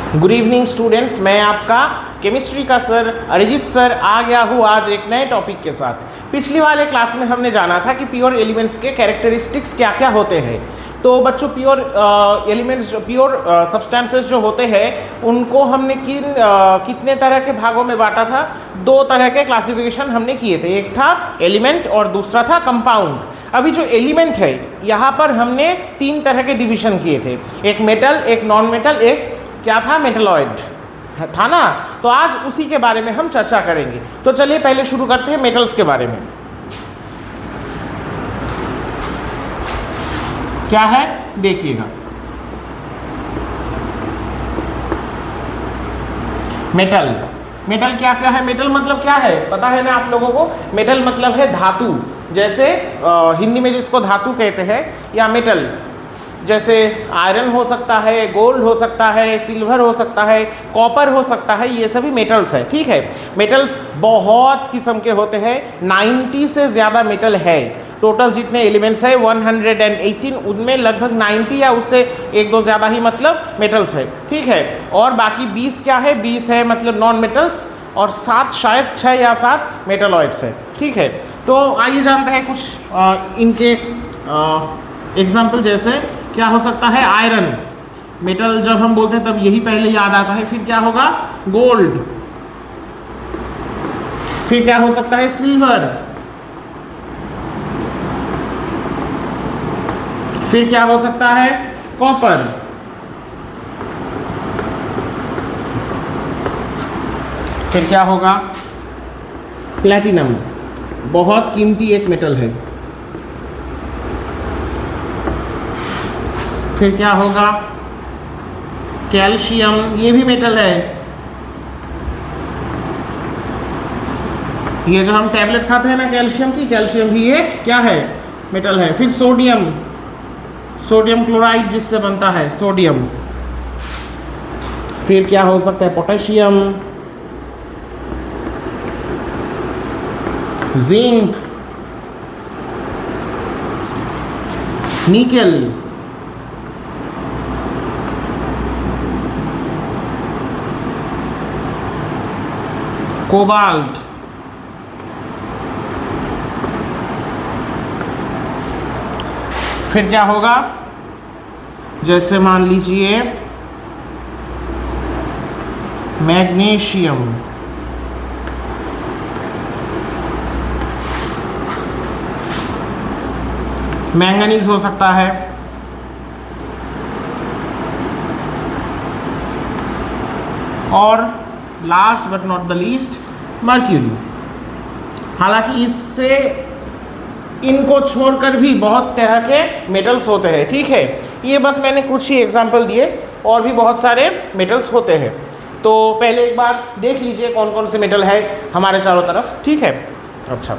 Good evening students, मैं आपका chemistry का सर अरिजीत सर आ गया हूँ आज एक नए टॉपिक के साथ। पिछली वाले क्लास में हमने जाना था कि प्योर एलिमेंट्स के कैरेक्टरिस्टिक्स क्या क्या होते हैं। तो बच्चों प्योर एलिमेंट्स प्योर सब्सटेंसेस जो होते हैं उनको हमने कितने तरह के भागों में बांटा था। दो तरह के क्लासिफिकेशन हमने किए थे, एक था एलिमेंट और दूसरा था कंपाउंड। अभी जो एलिमेंट है यहाँ पर हमने तीन तरह के डिवीजन किए थे, एक मेटल, एक नॉन मेटल, एक क्या था मेटलॉइड था ना। तो आज उसी के बारे में हम चर्चा करेंगे। तो चलिए पहले शुरू करते हैं मेटल्स के बारे में। क्या है देखिएगा, मेटल। मेटल क्या क्या है? मेटल मतलब क्या है पता है ना आप लोगों को? मेटल मतलब है धातु। जैसे हिंदी में जिसको धातु कहते हैं या मेटल, जैसे आयरन हो सकता है, गोल्ड हो सकता है, सिल्वर हो सकता है, कॉपर हो सकता है, ये सभी मेटल्स है। ठीक है, मेटल्स बहुत किस्म के होते हैं, 90 से ज़्यादा मेटल है। टोटल जितने एलिमेंट्स है 118, उनमें लगभग 90 या उससे एक दो ज़्यादा ही मतलब मेटल्स है। ठीक है, और बाकी 20 क्या है? 20 है मतलब नॉन मेटल्स, और 7 शायद 6 या 7 मेटलॉइड्स है। ठीक है, तो आइए जानते हैं कुछ इनके एग्जाम्पल। जैसे क्या हो सकता है? आयरन मेटल जब हम बोलते हैं तब यही पहले याद आता है। फिर क्या होगा? गोल्ड। फिर क्या हो सकता है? सिल्वर। फिर क्या हो सकता है? कॉपर। फिर क्या होगा? प्लैटिनम, बहुत कीमती एक मेटल है। फिर क्या होगा? कैल्शियम, ये भी मेटल है। ये जो हम टैबलेट खाते हैं ना कैल्शियम की, कैल्शियम भी एक क्या है? मेटल है। फिर सोडियम, सोडियम क्लोराइड जिससे बनता है सोडियम। फिर क्या हो सकता है? पोटेशियम, जिंक, निकेल, कोबाल्ट, फिर क्या होगा? जैसे मान लीजिए मैग्नीशियम, मैंगनीज हो सकता है, और last but not the least mercury. हालांकि इससे इनको छोड़कर भी बहुत तरह के मेटल्स होते हैं। ठीक है, ये बस मैंने कुछ ही एग्जांपल दिए, और भी बहुत सारे मेटल्स होते हैं। तो पहले एक बार देख लीजिए कौन कौन से मेटल है हमारे चारों तरफ। ठीक है, अच्छा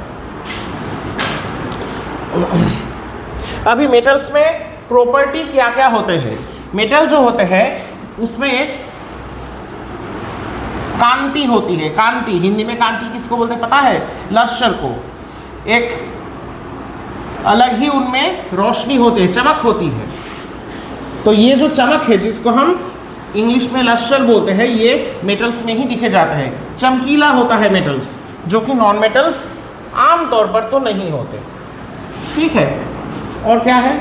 अभी मेटल्स में प्रॉपर्टी क्या क्या होते हैं? मेटल जो होते हैं उसमें एक कांति होती है। कांति, हिंदी में कांति किसको बोलते हैं पता है? लश्कर को। एक अलग ही उनमें रोशनी होती है, चमक होती है। तो ये जो चमक है जिसको हम इंग्लिश में लश्कर बोलते हैं, ये मेटल्स में ही दिखे जाते हैं। चमकीला होता है मेटल्स, जो कि नॉन मेटल्स आमतौर पर तो नहीं होते। ठीक है, और क्या है?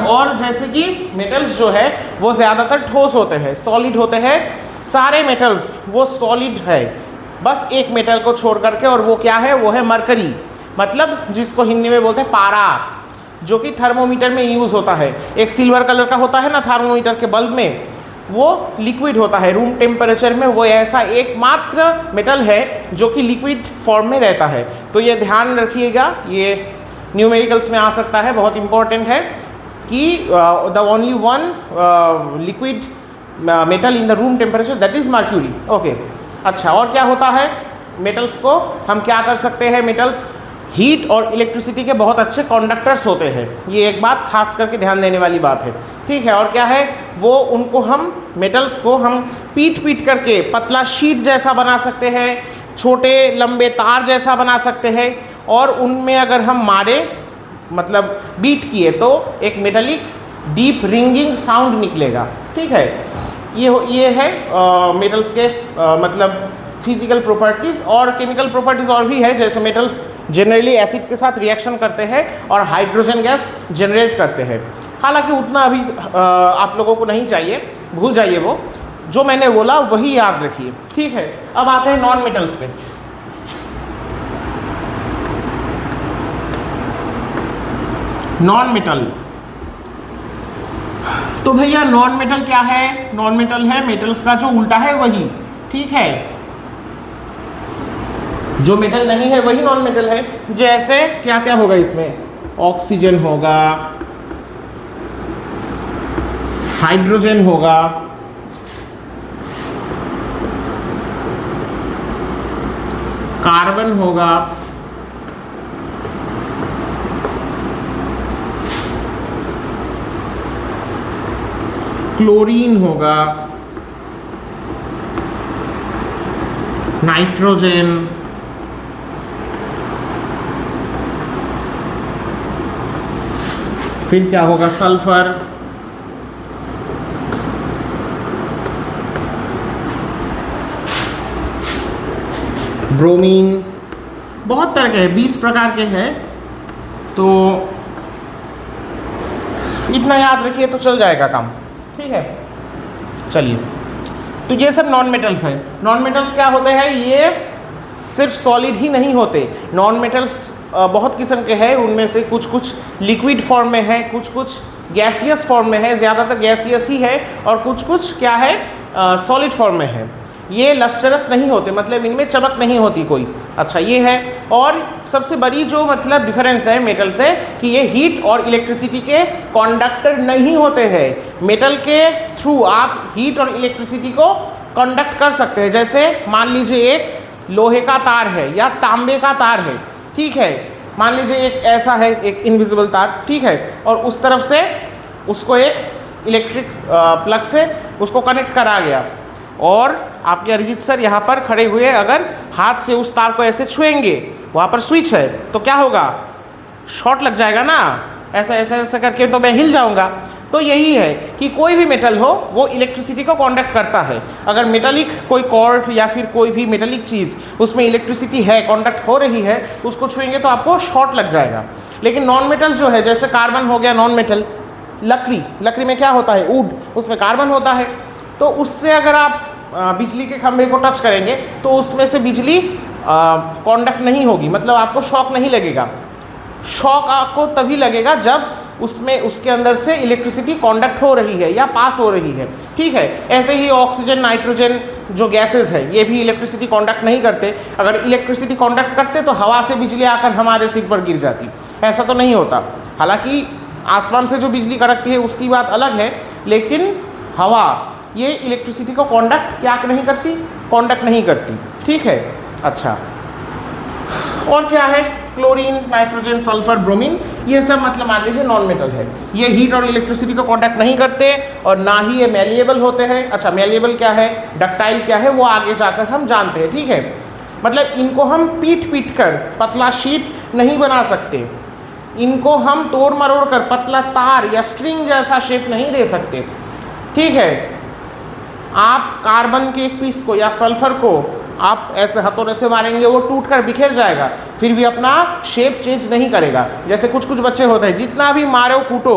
और जैसे कि मेटल्स जो है वो ज़्यादातर ठोस होते हैं, सॉलिड होते हैं। सारे मेटल्स वो सॉलिड है, बस एक मेटल को छोड़ करके, और वो क्या है? वो है मरकरी, मतलब जिसको हिंदी में बोलते हैं पारा, जो कि थर्मोमीटर में यूज़ होता है। एक सिल्वर कलर का होता है ना थर्मोमीटर के बल्ब में, वो लिक्विड होता है रूम टेम्परेचर में। वो ऐसा एकमात्र मेटल है जो कि लिक्विड फॉर्म में रहता है। तो ये ध्यान रखिएगा, ये न्यूमेरिकल्स में आ सकता है, बहुत इंपॉर्टेंट है कि the only one liquid metal in the room temperature that is mercury. Okay, अच्छा और क्या होता है? मेटल्स को हम क्या कर सकते हैं? मेटल्स हीट और इलेक्ट्रिसिटी के बहुत अच्छे कंडक्टर्स होते हैं। ये एक बात खास करके ध्यान देने वाली बात है। ठीक है, और क्या है? वो उनको हम मेटल्स को हम पीट करके पतला शीट जैसा बना सकते हैं, छोटे लंबे तार जैसा बना सकते हैं, और उनमें अगर हम मारे मतलब बीट किए तो एक मेटालिक डीप रिंगिंग साउंड निकलेगा। ठीक है, ये है मेटल्स के मतलब फिजिकल प्रॉपर्टीज़। और केमिकल प्रॉपर्टीज़ और भी है, जैसे मेटल्स जनरली एसिड के साथ रिएक्शन करते हैं और हाइड्रोजन गैस जनरेट करते हैं। हालांकि उतना अभी आप लोगों को नहीं चाहिए, भूल जाइए, वो जो मैंने बोला वही याद रखिए, ठीक है। अब आते हैं नॉन मेटल्स पे। नॉन मेटल, तो भैया नॉन मेटल क्या है? नॉन मेटल है मेटल्स का जो उल्टा है वही, ठीक है। जो मेटल नहीं है वही नॉन मेटल है। जैसे क्या क्या होगा इसमें? ऑक्सीजन होगा, हाइड्रोजन होगा, कार्बन होगा, क्लोरीन होगा, नाइट्रोजन, फिर क्या होगा? सल्फर, ब्रोमीन, बहुत तरह के हैं, 20 प्रकार के हैं। तो इतना याद रखिए तो चल जाएगा काम, ठीक है। चलिए, तो ये सब नॉन मेटल्स हैं। नॉन मेटल्स क्या होते हैं? ये सिर्फ सॉलिड ही नहीं होते। नॉन मेटल्स बहुत किस्म के हैं, उनमें से कुछ कुछ लिक्विड फॉर्म में है, कुछ कुछ गैसियस फॉर्म में है, ज़्यादातर गैसियस ही है, और कुछ कुछ क्या है? सॉलिड फॉर्म में है। ये लस्टरस नहीं होते, मतलब इनमें चमक नहीं होती कोई। अच्छा, ये है। और सबसे बड़ी जो मतलब डिफरेंस है मेटल से कि ये हीट और इलेक्ट्रिसिटी के कंडक्टर नहीं होते हैं। मेटल के थ्रू आप हीट और इलेक्ट्रिसिटी को कंडक्ट कर सकते हैं। जैसे मान लीजिए एक लोहे का तार है या तांबे का तार है, ठीक है। मान लीजिए एक ऐसा है, एक इनविजिबल तार, ठीक है, और उस तरफ से उसको एक इलेक्ट्रिक प्लग से उसको कनेक्ट करा गया, और आपके अरिजीत सर यहाँ पर खड़े हुए अगर हाथ से उस तार को ऐसे छुएंगे, वहाँ पर स्विच है, तो क्या होगा? शॉर्ट लग जाएगा ना। ऐसा ऐसा ऐसा करके तो मैं हिल जाऊँगा। तो यही है कि कोई भी मेटल हो वो इलेक्ट्रिसिटी को कंडक्ट करता है। अगर मेटालिक कोई कॉर्ड या फिर कोई भी मेटालिक चीज़ उसमें इलेक्ट्रिसिटी है, कंडक्ट हो रही है, उसको छुएंगे तो आपको शॉर्ट लग जाएगा। लेकिन नॉन मेटल जो है, जैसे कार्बन हो गया नॉन मेटल, लकड़ी में क्या होता है? वुड, उसमें कार्बन होता है। तो उससे अगर आप बिजली के खंभे को टच करेंगे तो उसमें से बिजली कंडक्ट नहीं होगी, मतलब आपको शॉक नहीं लगेगा। शॉक आपको तभी लगेगा जब उसमें उसके अंदर से इलेक्ट्रिसिटी कंडक्ट हो रही है या पास हो रही है, ठीक है। ऐसे ही ऑक्सीजन, नाइट्रोजन जो गैसेस है, ये भी इलेक्ट्रिसिटी कंडक्ट नहीं करते। अगर इलेक्ट्रिसिटी कंडक्ट करते तो हवा से बिजली आकर हमारे सिर पर गिर जाती। ऐसा तो नहीं होता। हालांकि आसमान से जो बिजली कड़कती है उसकी बात अलग है, लेकिन हवा ये इलेक्ट्रिसिटी को कंडक्ट क्या नहीं करती? कंडक्ट नहीं करती, ठीक है। अच्छा, और क्या है? क्लोरीन, नाइट्रोजन, सल्फर, ब्रोमीन, ये सब मतलब मान लीजिए नॉन मेटल है। ये हीट और इलेक्ट्रिसिटी को कांटेक्ट नहीं करते और ना ही ये मेलिएबल होते हैं। अच्छा, मेलिएबल क्या है, डक्टाइल क्या है, वो आगे जाकर हम जानते हैं, ठीक है। मतलब इनको हम पीट कर पतला शीट नहीं बना सकते, इनको हम तोड़ मरोड़ कर पतला तार या स्ट्रिंग जैसा शेप नहीं दे सकते, ठीक है। आप कार्बन के एक पीस को या सल्फर को आप ऐसे हथौड़े से मारेंगे, वो टूट कर बिखेर जाएगा, फिर भी अपना शेप चेंज नहीं करेगा। जैसे कुछ कुछ बच्चे होते हैं, जितना भी मारो कूटो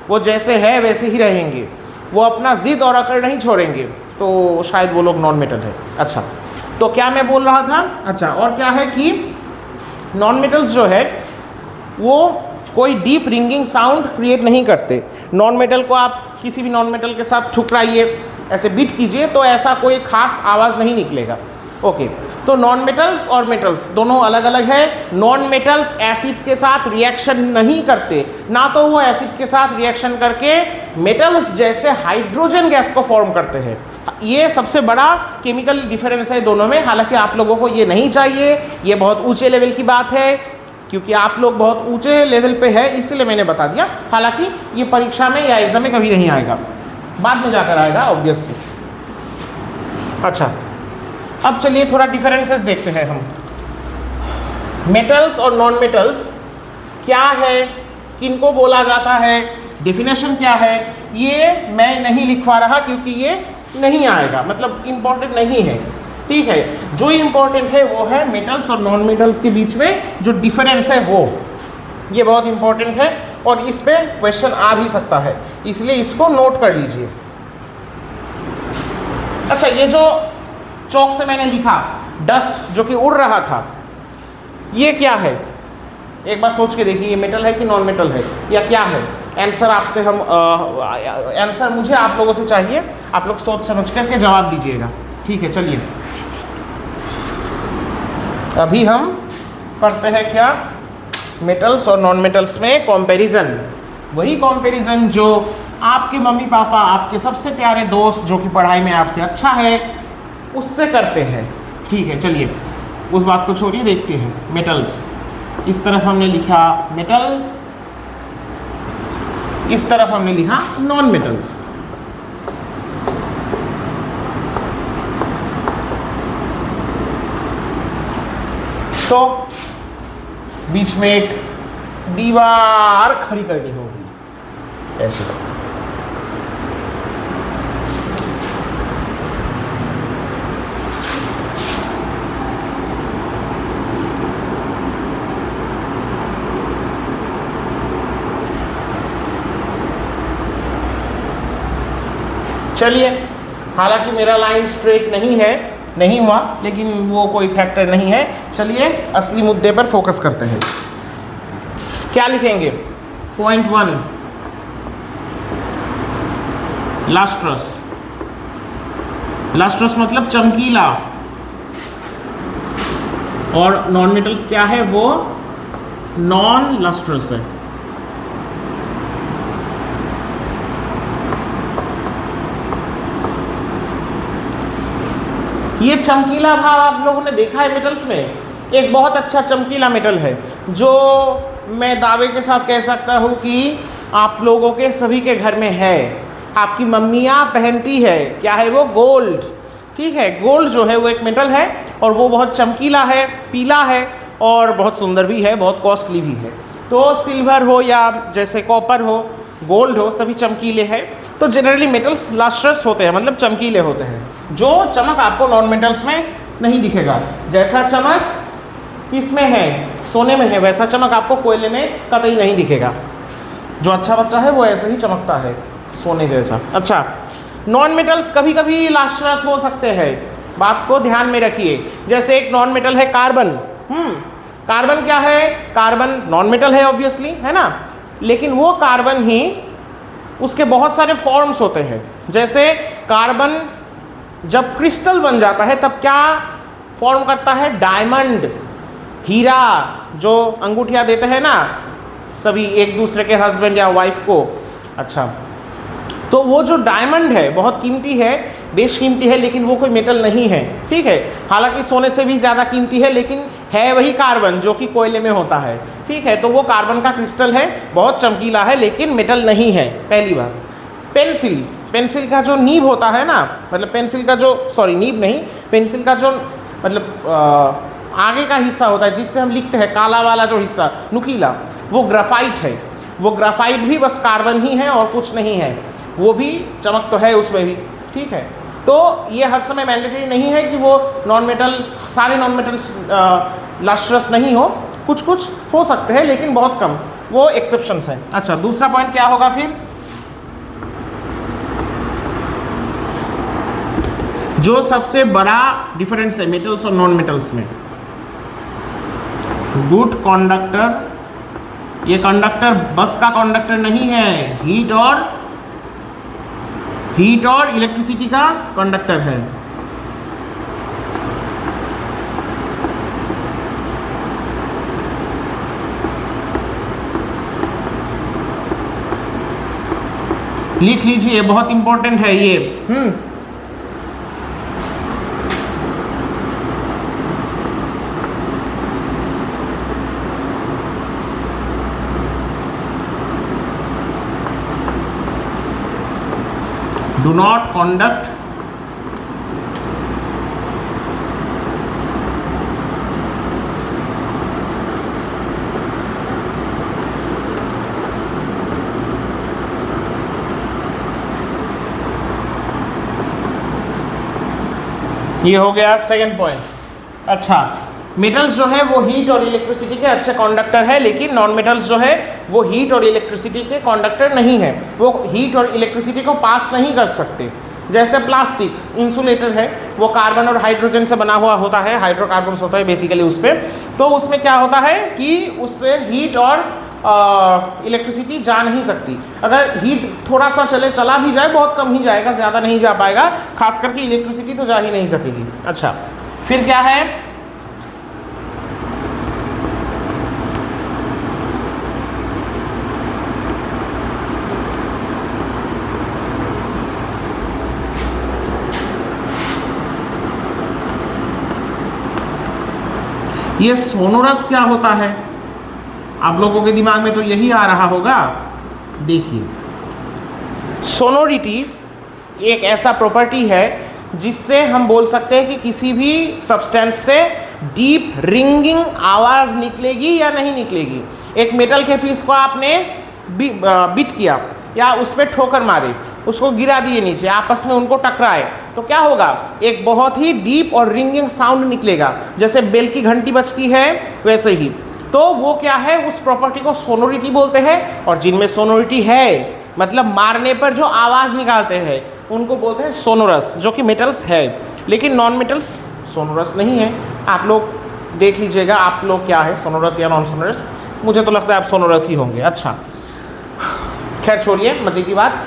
वो जैसे है वैसे ही रहेंगे, वो अपना जिद और अकड़ नहीं छोड़ेंगे। तो शायद वो लोग नॉन मेटल है। अच्छा, तो क्या मैं बोल रहा था? अच्छा, और क्या है कि नॉन मेटल्स जो है वो कोई डीप रिंगिंग साउंड क्रिएट नहीं करते। नॉन मेटल को आप किसी भी नॉन मेटल के साथ ठुकराइए, ऐसे बीट कीजिए तो ऐसा कोई खास आवाज़ नहीं निकलेगा। ओके, तो नॉन मेटल्स और मेटल्स दोनों अलग अलग है। नॉन मेटल्स एसिड के साथ रिएक्शन नहीं करते, ना तो वो एसिड के साथ रिएक्शन करके मेटल्स जैसे हाइड्रोजन गैस को फॉर्म करते हैं। ये सबसे बड़ा केमिकल डिफरेंस है दोनों में। हालांकि आप लोगों को ये नहीं चाहिए, ये बहुत ऊंचे लेवल की बात है, क्योंकि आप लोग बहुत ऊंचे लेवल पे है, इसलिए मैंने बता दिया। हालांकि ये परीक्षा में या एग्जाम में कभी नहीं आएगा, बाद में जाकर आएगा ऑब्वियसली। अच्छा, अब चलिए थोड़ा डिफरेंसेस देखते हैं हम। मेटल्स और नॉन मेटल्स क्या है, किनको बोला जाता है, डेफिनेशन क्या है, ये मैं नहीं लिखवा रहा क्योंकि ये नहीं आएगा, मतलब इंपॉर्टेंट नहीं है। ठीक है, जो इंपॉर्टेंट है वो है मेटल्स और नॉन मेटल्स के बीच में जो डिफरेंस है वो, ये बहुत इंपॉर्टेंट है और इस पे क्वेश्चन आ भी सकता है, इसलिए इसको नोट कर लीजिए। अच्छा, ये जो चौक से मैंने लिखा डस्ट जो कि उड़ रहा था, ये क्या है? एक बार सोच के देखिए, ये मेटल है कि नॉन मेटल है या क्या है? आंसर आपसे हम आंसर मुझे आप लोगों से चाहिए, आप लोग सोच समझ करके जवाब दीजिएगा। ठीक है, चलिए अभी हम करते हैं क्या, मेटल्स और नॉन मेटल्स में कंपैरिजन। वही कंपैरिजन जो आपके मम्मी पापा, आपके सबसे प्यारे दोस्त जो कि पढ़ाई में आपसे अच्छा है, उससे करते हैं। ठीक है, चलिए उस बात को छोड़िए, देखते हैं मेटल्स। इस तरफ हमने लिखा मेटल, इस तरफ हमने लिखा नॉन मेटल्स। तो बीच में एक दीवार खड़ी करनी होगी ऐसे। चलिए, हालांकि मेरा लाइन स्ट्रेट नहीं है, नहीं हुआ, लेकिन वो कोई फैक्टर नहीं है। चलिए असली मुद्दे पर फोकस करते हैं। क्या लिखेंगे? Point 1, lustrous. लस्ट्रस मतलब चमकीला, और नॉन मेटल्स क्या है? वो नॉन लस्ट्रस है। ये चमकीला भाव आप लोगों ने देखा है मेटल्स में? एक बहुत अच्छा चमकीला मेटल है जो मैं दावे के साथ कह सकता हूँ कि आप लोगों के सभी के घर में है, आपकी मम्मियाँ पहनती है। क्या है वो? गोल्ड। ठीक है, गोल्ड जो है वो एक मेटल है और वो बहुत चमकीला है, पीला है और बहुत सुंदर भी है, बहुत कॉस्टली भी है। तो सिल्वर हो या जैसे कॉपर हो, गोल्ड हो, सभी चमकीले हैं। तो जनरली मेटल्स लस्ट्रस होते हैं, मतलब चमकीले होते हैं। जो चमक आपको नॉन मेटल्स में नहीं दिखेगा। जैसा चमक इसमें है, सोने में है, वैसा चमक आपको कोयले में कतई नहीं दिखेगा। जो अच्छा बच्चा है वो ऐसे ही चमकता है, सोने जैसा। अच्छा, नॉन मेटल्स कभी कभी लस्ट्रस हो सकते हैं, बात को ध्यान में रखिए। जैसे एक नॉन मेटल है कार्बन। कार्बन क्या है? कार्बन नॉन मेटल है ऑब्वियसली, है ना, लेकिन वो कार्बन ही, उसके बहुत सारे फॉर्म्स होते हैं। जैसे कार्बन जब क्रिस्टल बन जाता है तब क्या फॉर्म करता है? डायमंड, हीरा, जो अंगूठियाँ देते हैं ना सभी एक दूसरे के हस्बैंड या वाइफ को। अच्छा, तो वो जो डायमंड है बहुत कीमती है, बेशकीमती है, लेकिन वो कोई मेटल नहीं है। ठीक है, हालांकि सोने से भी ज़्यादा कीमती है, लेकिन है वही कार्बन जो कि कोयले में होता है। ठीक है, तो वो कार्बन का क्रिस्टल है, बहुत चमकीला है, लेकिन मेटल नहीं है। पहली बात। पेंसिल, पेंसिल का जो नीब होता है ना, मतलब पेंसिल का जो, सॉरी नीब नहीं, पेंसिल का जो मतलब आगे का हिस्सा होता है जिससे हम लिखते हैं, काला वाला जो हिस्सा, नुकीला, वो ग्राफाइट है। वो ग्राफाइट भी बस कार्बन ही है और कुछ नहीं है, वो भी चमक तो है उसमें भी। ठीक है, तो ये हर समय मैंडेटरी नहीं है कि वो नॉन मेटल, सारे नॉन मेटल्स लस्ट्रस नहीं हो, कुछ कुछ हो सकते हैं लेकिन बहुत कम, वो एक्सेप्शंस हैं। अच्छा, दूसरा पॉइंट क्या होगा फिर? जो सबसे बड़ा डिफरेंस है मेटल्स और नॉन मेटल्स में, गुड कंडक्टर। ये कंडक्टर बस का कंडक्टर नहीं है, हीट और इलेक्ट्रिसिटी का कंडक्टर है। लिख लीजिए, बहुत इंपॉर्टेंट है ये। Do not conduct ये हो गया सेकंड पॉइंट। अच्छा, मेटल्स जो है वो हीट और इलेक्ट्रिसिटी के अच्छे कंडक्टर है, लेकिन नॉन मेटल्स जो है वो हीट और इलेक्ट्रिसिटी के कंडक्टर नहीं है, वो हीट और इलेक्ट्रिसिटी को पास नहीं कर सकते। जैसे प्लास्टिक इंसुलेटर है, वो कार्बन और हाइड्रोजन से बना हुआ होता है, हाइड्रोकार्बन होता है बेसिकली उस पर। तो उसमें क्या होता है कि उससे हीट और इलेक्ट्रिसिटी जा नहीं सकती। अगर हीट थोड़ा सा चला भी जाए, बहुत कम ही जाएगा, ज़्यादा नहीं जा पाएगा, खास करके इलेक्ट्रिसिटी तो जा ही नहीं सकेगी। अच्छा, फिर क्या है, ये सोनोरस क्या होता है? आप लोगों के दिमाग में तो यही आ रहा होगा। देखिए, सोनोरिटी एक ऐसा प्रॉपर्टी है जिससे हम बोल सकते हैं कि किसी भी सब्सटेंस से डीप रिंगिंग आवाज़ निकलेगी या नहीं निकलेगी। एक मेटल के पीस को आपने बिट किया या उस पर ठोकर मारे, उसको गिरा दिए नीचे, आपस में उनको टकराए, तो क्या होगा, एक बहुत ही डीप और रिंगिंग साउंड निकलेगा, जैसे बेल की घंटी बजती है वैसे ही। तो वो क्या है, उस प्रॉपर्टी को सोनोरिटी बोलते हैं। और जिनमें सोनोरिटी है, मतलब मारने पर जो आवाज़ निकालते हैं, उनको बोलते हैं सोनोरस, जो कि मेटल्स है। लेकिन नॉन मेटल्स सोनोरस नहीं है। आप लोग देख लीजिएगा, आप लोग क्या है, सोनोरस या नॉन सोनोरस। मुझे तो लगता है आप सोनोरस ही होंगे। अच्छा, खैर छोड़िए, मजे की बात।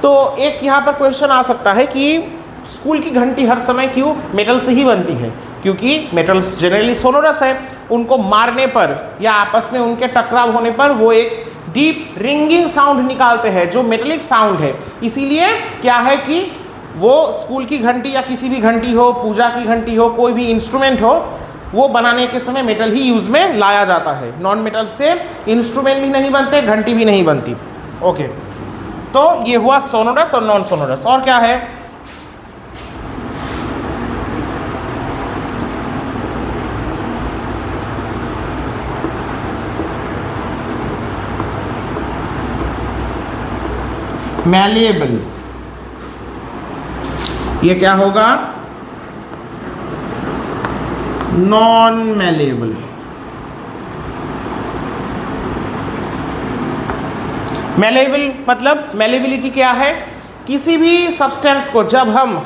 तो एक यहाँ पर क्वेश्चन आ सकता है कि स्कूल की घंटी हर समय क्यों मेटल से ही बनती है? क्योंकि मेटल्स जनरली सोनोरस है, उनको मारने पर या आपस में उनके टकराव होने पर वो एक डीप रिंगिंग साउंड निकालते हैं, जो मेटलिक साउंड है। इसीलिए क्या है कि वो स्कूल की घंटी या किसी भी घंटी हो, पूजा की घंटी हो, कोई भी इंस्ट्रूमेंट हो, वो बनाने के समय मेटल ही यूज़ में लाया जाता है। नॉन मेटल से इंस्ट्रूमेंट भी नहीं बनते, घंटी भी नहीं बनती। ओके, तो ये हुआ सोनोरस और नॉन सोनोरस। और क्या है, मैलिएबल। ये क्या होगा, नॉन मैलिएबल। मैलिएबल मतलब मैलिएबिलिटी क्या है, किसी भी सब्सटेंस को जब हम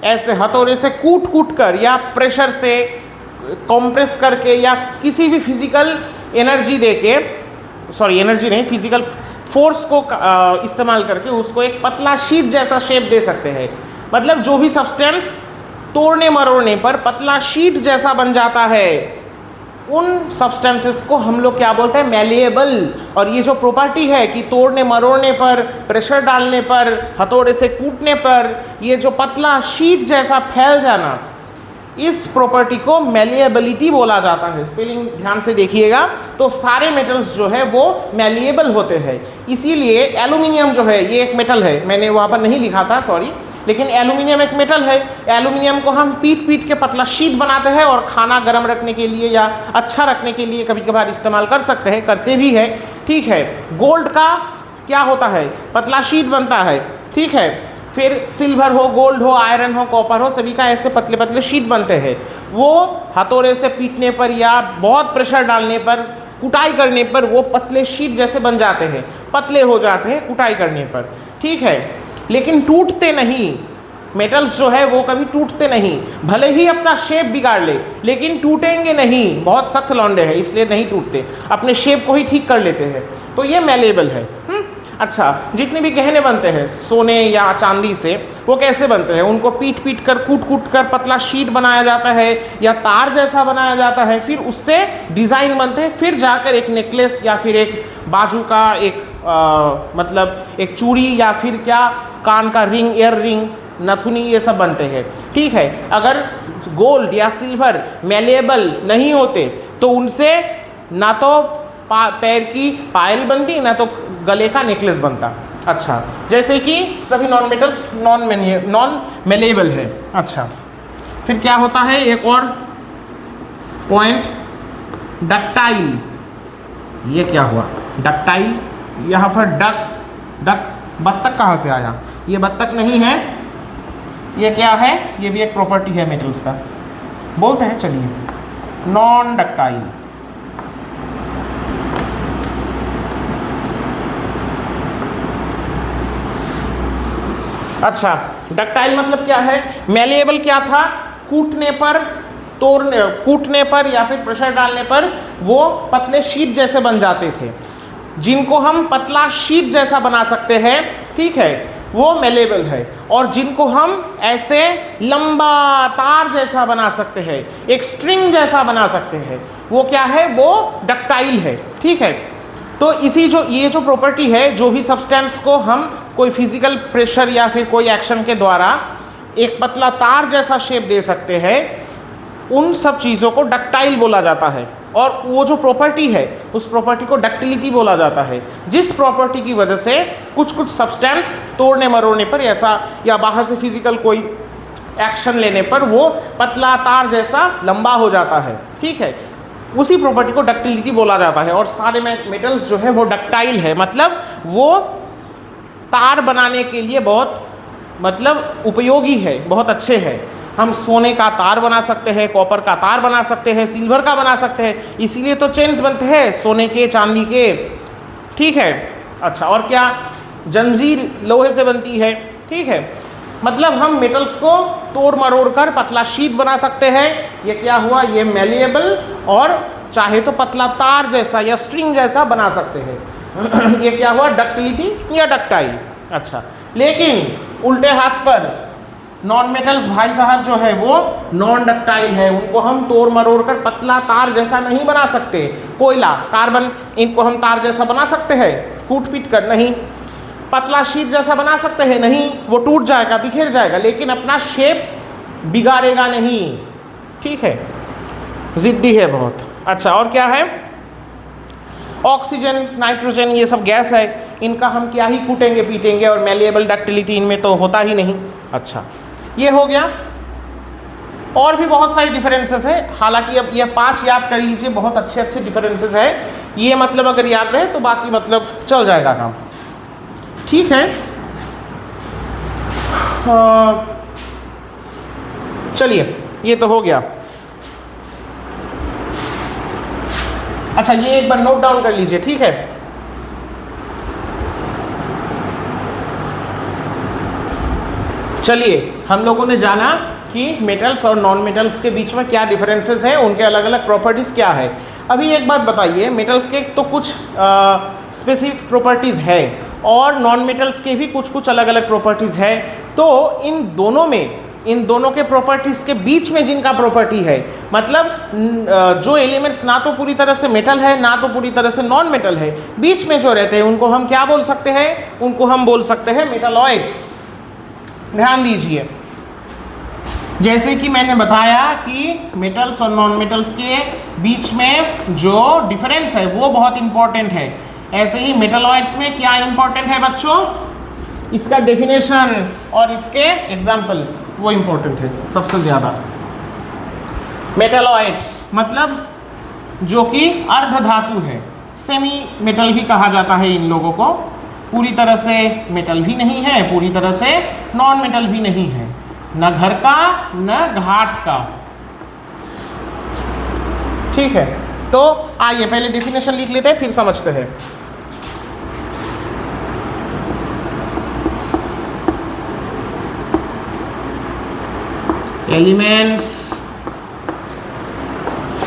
ऐसे हथौड़े से कूट कर या प्रेशर से कंप्रेस करके या किसी भी फिजिकल एनर्जी देके, सॉरी एनर्जी नहीं, फिजिकल फोर्स को इस्तेमाल करके उसको एक पतला शीट जैसा शेप दे सकते हैं। मतलब जो भी सब्सटेंस तोड़ने मरोड़ने पर पतला शीट जैसा बन जाता है, उन सब्सटेंसेस को हम लोग क्या बोलते हैं, मैलिएबल। और ये जो प्रॉपर्टी है कि तोड़ने मरोड़ने पर, प्रेशर डालने पर, हथौड़े से कूटने पर ये जो पतला शीट जैसा फैल जाना, इस प्रॉपर्टी को मैलिएबिलिटी बोला जाता है। स्पेलिंग ध्यान से देखिएगा, तो सारे मेटल्स जो है वो मैलिएबल होते हैं। इसीलिए एल्यूमिनियम जो है, ये एक मेटल है, मैंने वहाँ पर नहीं लिखा था, सॉरी, लेकिन एल्यूमिनियम एक मेटल है। एल्यूमिनियम को हम पीट के पतला शीट बनाते हैं और खाना गर्म रखने के लिए या अच्छा रखने के लिए कभी कभार इस्तेमाल कर सकते हैं, करते भी है, ठीक है। गोल्ड का क्या होता है, पतला शीट बनता है, ठीक है। फिर सिल्वर हो, गोल्ड हो, आयरन हो, कॉपर हो, सभी का ऐसे पतले पतले शीट बनते हैं। वो हथौड़े से पीटने पर या बहुत प्रेशर डालने पर, कुटाई करने पर वो पतले शीट जैसे बन जाते हैं, पतले हो जाते हैं कुटाई करने पर, ठीक है। लेकिन टूटते नहीं, मेटल्स जो है वो कभी टूटते नहीं, भले ही अपना शेप बिगाड़ ले, लेकिन टूटेंगे नहीं। बहुत सख्त लौंडे हैं, इसलिए नहीं टूटते, अपने शेप को ही ठीक कर लेते हैं। तो ये मैलिएबल है। अच्छा, जितने भी गहने बनते हैं सोने या चांदी से, वो कैसे बनते हैं, उनको पीट कर कूट कर पतला शीट बनाया जाता है या तार जैसा बनाया जाता है, फिर उससे डिज़ाइन बनते हैं, फिर जाकर एक नेकलेस या फिर एक बाजू का एक मतलब एक चूड़ी या फिर क्या कान का रिंग, ईयर रिंग, नथुनी, ये सब बनते हैं, ठीक है। अगर गोल्ड या सिल्वर मैलिएबल नहीं होते तो उनसे ना तो पैर की पायल बनती, ना तो गले का नेकलेस बनता। अच्छा, जैसे कि सभी नॉन मेटल्स नॉन मैलिएबल है। अच्छा, फिर क्या होता है, एक और पॉइंट, डक्टाइल। ये क्या हुआ, डक्टाइल, यहाँ पर डक बत्तख कहाँ से आया, ये बत्तख नहीं है, ये क्या है, ये भी एक प्रॉपर्टी है मेटल्स का, बोलते हैं चलिए नॉन डक्टाइल। अच्छा, डक्टाइल मतलब क्या है? मैलिएबल क्या था? कूटने पर, तोड़ने, कूटने पर या फिर प्रेशर डालने पर वो पतले शीट जैसे बन जाते थे, जिनको हम पतला शीट जैसा बना सकते हैं, ठीक है, वो मैलिएबल है। और जिनको हम ऐसे लंबा तार जैसा बना सकते हैं, एक स्ट्रिंग जैसा बना सकते हैं, वो क्या है? वो डक्टाइल है, ठीक है। तो इसी जो ये जो प्रॉपर्टी है, जो भी सब्सटेंस को हम कोई फिजिकल प्रेशर या फिर कोई एक्शन के द्वारा एक पतला तार जैसा शेप दे सकते हैं, उन सब चीज़ों को डक्टाइल बोला जाता है। और वो जो प्रॉपर्टी है, उस प्रॉपर्टी को डक्टिलिटी बोला जाता है, जिस प्रॉपर्टी की वजह से कुछ कुछ सब्सटेंस तोड़ने मरोड़ने पर ऐसा, या बाहर से फिजिकल कोई एक्शन लेने पर वो पतला तार जैसा लंबा हो जाता है, ठीक है, उसी प्रॉपर्टी को डक्टिलिटी बोला जाता है। और सारे मेटल्स जो है वो डक्टाइल है, मतलब वो तार बनाने के लिए बहुत मतलब उपयोगी है, बहुत अच्छे हैं। हम सोने का तार बना सकते हैं, कॉपर का तार बना सकते हैं, सिल्वर का बना सकते हैं, इसीलिए तो चेन्स बनते हैं सोने के, चांदी के, ठीक है। अच्छा, और क्या? जंजीर लोहे से बनती है, ठीक है। मतलब हम मेटल्स को तोड़ मरोड़ कर पतला शीट बना सकते हैं। ये क्या हुआ? ये मैलिएबल, और चाहे तो पतला तार जैसा या स्ट्रिंग जैसा बना सकते हैं। ये क्या हुआ? डक्टिलिटी या डक्टाइल। अच्छा, लेकिन उल्टे हाथ पर नॉन मेटल्स भाई साहब जो है वो नॉन डक्टाइल है, उनको हम तोड़ मरोड़ कर पतला तार जैसा नहीं बना सकते। कोयला, कार्बन, इनको हम तार जैसा बना सकते हैं कूट पीट कर? नहीं। पतला शीट जैसा बना सकते हैं? नहीं, वो टूट जाएगा, बिखर जाएगा, लेकिन अपना शेप बिगाड़ेगा नहीं, ठीक है, जिद्दी है बहुत। अच्छा, और क्या है? ऑक्सीजन, नाइट्रोजन, ये सब गैस है, इनका हम क्या ही कूटेंगे पीटेंगे, और मैलिएबल डक्टिलिटी इनमें तो होता ही नहीं। अच्छा, ये हो गया। और भी बहुत सारे डिफरेंसेस है, हालांकि अब ये 5 याद कर लीजिए, बहुत अच्छे अच्छे डिफरेंसेस है ये, मतलब अगर याद रहे तो बाकी मतलब चल जाएगा काम, ठीक है। चलिए, ये तो हो गया। अच्छा, ये एक बार नोट डाउन कर लीजिए, ठीक है। चलिए, हम लोगों ने जाना कि मेटल्स और नॉन मेटल्स के बीच में क्या डिफरेंसेस हैं, उनके अलग अलग प्रॉपर्टीज़ क्या है। अभी एक बात बताइए, मेटल्स के तो कुछ स्पेसिफिक प्रॉपर्टीज़ है, और नॉन मेटल्स के भी कुछ कुछ अलग अलग प्रॉपर्टीज़ है। तो इन दोनों के प्रॉपर्टीज़ के बीच में जिनका प्रॉपर्टी है, मतलब जो एलिमेंट्स ना तो पूरी तरह से मेटल है, ना तो पूरी तरह से नॉन मेटल है, बीच में जो रहते हैं, उनको हम क्या बोल सकते हैं? उनको हम बोल सकते हैं मेटलॉइड्स। ध्यान दीजिए, जैसे कि मैंने बताया कि मेटल्स और नॉन मेटल्स के बीच में जो डिफरेंस है वो बहुत इंपॉर्टेंट है, ऐसे ही मेटलॉइड्स में क्या इंपॉर्टेंट है बच्चों? इसका डेफिनेशन और इसके एग्जाम्पल, वो इंपॉर्टेंट है सबसे ज़्यादा। मेटलॉइड्स मतलब जो कि अर्ध धातु है, सेमी मेटल भी कहा जाता है इन लोगों को, पूरी तरह से मेटल भी नहीं है, पूरी तरह से नॉन मेटल भी नहीं है, न घर का न घाट का, ठीक है। तो आइए पहले डेफिनेशन लिख लेते हैं, फिर समझते हैं। Elements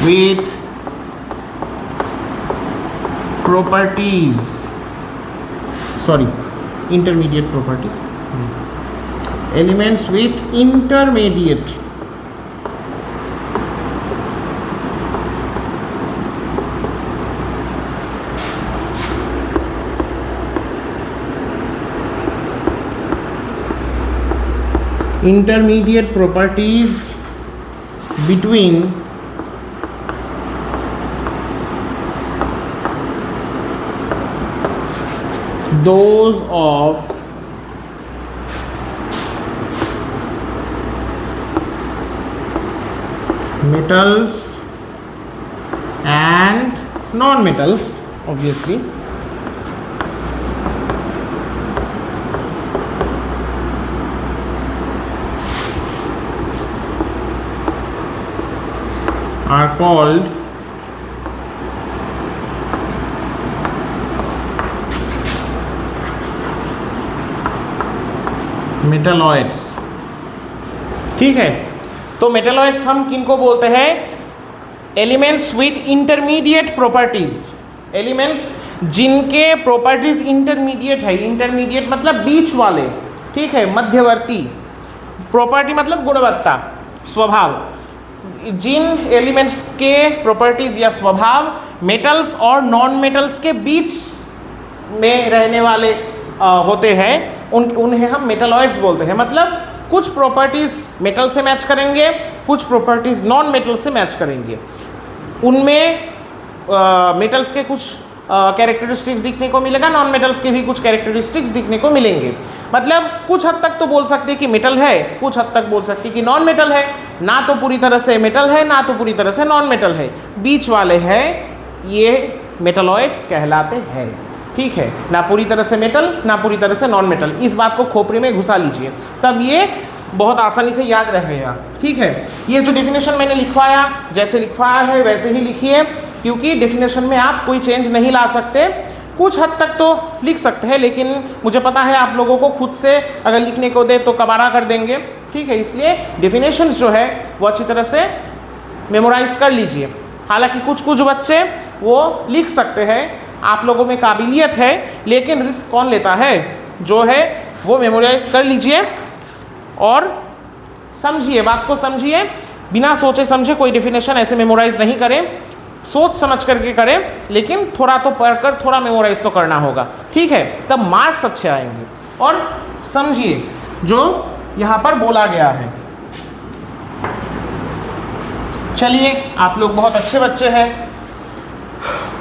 with properties, sorry, intermediate properties, elements with intermediate properties between those of metals and non-metals, obviously, are called metalloids. ठीक है, तो मेटलॉइड्स हम किनको बोलते हैं? Elements with intermediate properties, elements जिनके प्रॉपर्टीज इंटरमीडिएट है। इंटरमीडिएट मतलब बीच वाले, ठीक है, मध्यवर्ती। प्रॉपर्टी मतलब गुणवत्ता, स्वभाव। जिन एलिमेंट्स के प्रॉपर्टीज या स्वभाव मेटल्स और नॉन मेटल्स के बीच में रहने वाले होते हैं, उन्हें हम मेटलॉइड्स बोलते हैं। मतलब कुछ प्रॉपर्टीज मेटल से मैच करेंगे, कुछ प्रॉपर्टीज नॉन मेटल से मैच करेंगे। उनमें मेटल्स के कुछ कैरेक्टरिस्टिक्स दिखने को मिलेगा, नॉन मेटल्स के भी कुछ कैरेक्टरिस्टिक्स दिखने को मिलेंगे। मतलब कुछ हद तक तो बोल सकते हैं कि मेटल है, कुछ हद तक बोल सकते हैं कि नॉन मेटल है। ना तो पूरी तरह से मेटल है, ना तो पूरी तरह से नॉन मेटल है, बीच वाले हैं, ये मेटलॉइड्स कहलाते हैं। ठीक है, ना पूरी तरह से मेटल, ना पूरी तरह से नॉन मेटल। इस बात को खोपड़ी में घुसा लीजिए, तब ये बहुत आसानी से याद रहेगा। ठीक है, ये जो डेफिनेशन मैंने लिखवाया, जैसे लिखवाया है वैसे ही लिखिए, क्योंकि डेफिनेशन में आप कोई चेंज नहीं ला सकते। कुछ हद तक तो लिख सकते हैं, लेकिन मुझे पता है आप लोगों को खुद से अगर लिखने को दे तो कबाड़ा कर देंगे। ठीक है, इसलिए डेफिनेशन जो है वो अच्छी तरह से मेमोराइज कर लीजिए। हालांकि कुछ कुछ बच्चे वो लिख सकते हैं, आप लोगों में काबिलियत है, लेकिन रिस्क कौन लेता है? जो है वो मेमोराइज कर लीजिए और समझिए, बात को समझिए। बिना सोचे समझे कोई डेफिनेशन ऐसे मेमोराइज नहीं करें, सोच समझ करके करें, लेकिन थोड़ा तो पढ़कर थोड़ा मेमोराइज तो करना होगा। ठीक है, तब मार्क्स अच्छे आएंगे। और समझिए जो यहाँ पर बोला गया है। चलिए, आप लोग बहुत अच्छे बच्चे हैं,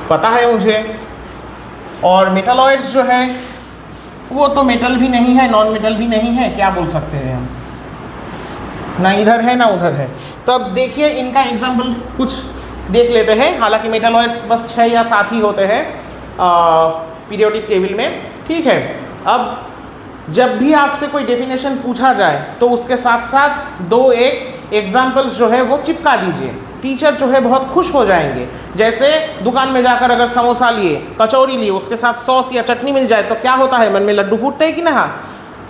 पता है मुझे। और मेटलॉइड्स जो है वो तो मेटल भी नहीं है, नॉन मेटल भी नहीं है, क्या बोल सकते हैं हम, ना इधर है ना उधर है। तो अब देखिए इनका एग्जाम्पल कुछ देख लेते हैं। हालांकि मेटलॉइड्स बस 6 या 7 ही होते हैं पीरियोडिक टेबल में। ठीक है, अब जब भी आपसे कोई डेफिनेशन पूछा जाए तो उसके साथ साथ 2-1 एग्जाम्पल्स जो है वो चिपका दीजिए। टीचर जो है बहुत खुश हो जाएंगे। जैसे दुकान में जाकर अगर समोसा लिए, कचौरी लिए, उसके साथ सॉस या चटनी मिल जाए तो क्या होता है, मन में लड्डू फूटते हैं कि ना,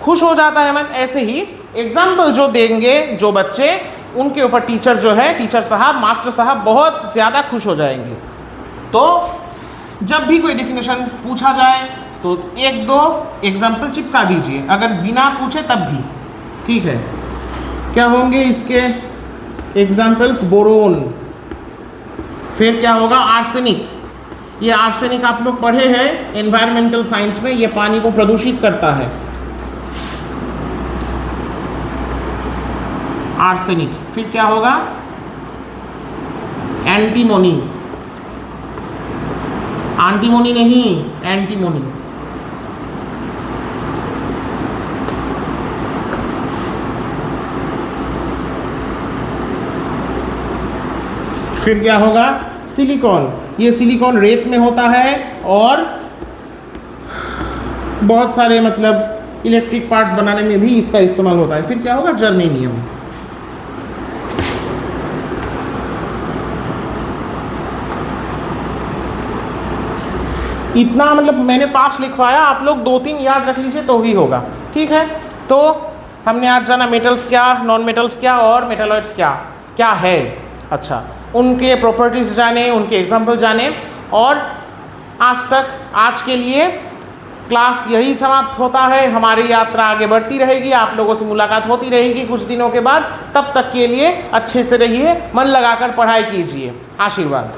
खुश हो जाता है मन। ऐसे ही एग्जाम्पल जो देंगे जो बच्चे, उनके ऊपर टीचर जो है, टीचर साहब, मास्टर साहब बहुत ज़्यादा खुश हो जाएंगे। तो जब भी कोई डेफिनेशन पूछा जाए तो 1-2 एग्जाम्पल चिपका दीजिए, अगर बिना पूछे तब भी। ठीक है, क्या होंगे इसके एग्जाम्पल्स? बोरोन, फिर क्या होगा? आर्सेनिक। ये आर्सेनिक आप लोग पढ़े हैं एनवायरमेंटल साइंस में, ये पानी को प्रदूषित करता है, आर्सेनिक। फिर क्या होगा? एंटीमोनी, एंटीमोनी नहीं, एंटीमोनी। फिर क्या होगा? सिलिकॉन। ये सिलिकॉन रेत में होता है और बहुत सारे मतलब इलेक्ट्रिक पार्ट्स बनाने में भी इसका इस्तेमाल होता है। फिर क्या होगा? जर्मेनियम। इतना मतलब मैंने 5 लिखवाया, आप लोग 2-3 याद रख लीजिए तो ही होगा। ठीक है, तो हमने आज जाना मेटल्स क्या, नॉन मेटल्स क्या और मेटलॉइड्स क्या क्या है। अच्छा, उनके प्रॉपर्टीज जाने, उनके एग्जाम्पल जाने। और आज के लिए क्लास यही समाप्त होता है। हमारी यात्रा आगे बढ़ती रहेगी, आप लोगों से मुलाकात होती रहेगी कुछ दिनों के बाद। तब तक के लिए अच्छे से रहिए, मन लगाकर पढ़ाई कीजिए। आशीर्वाद।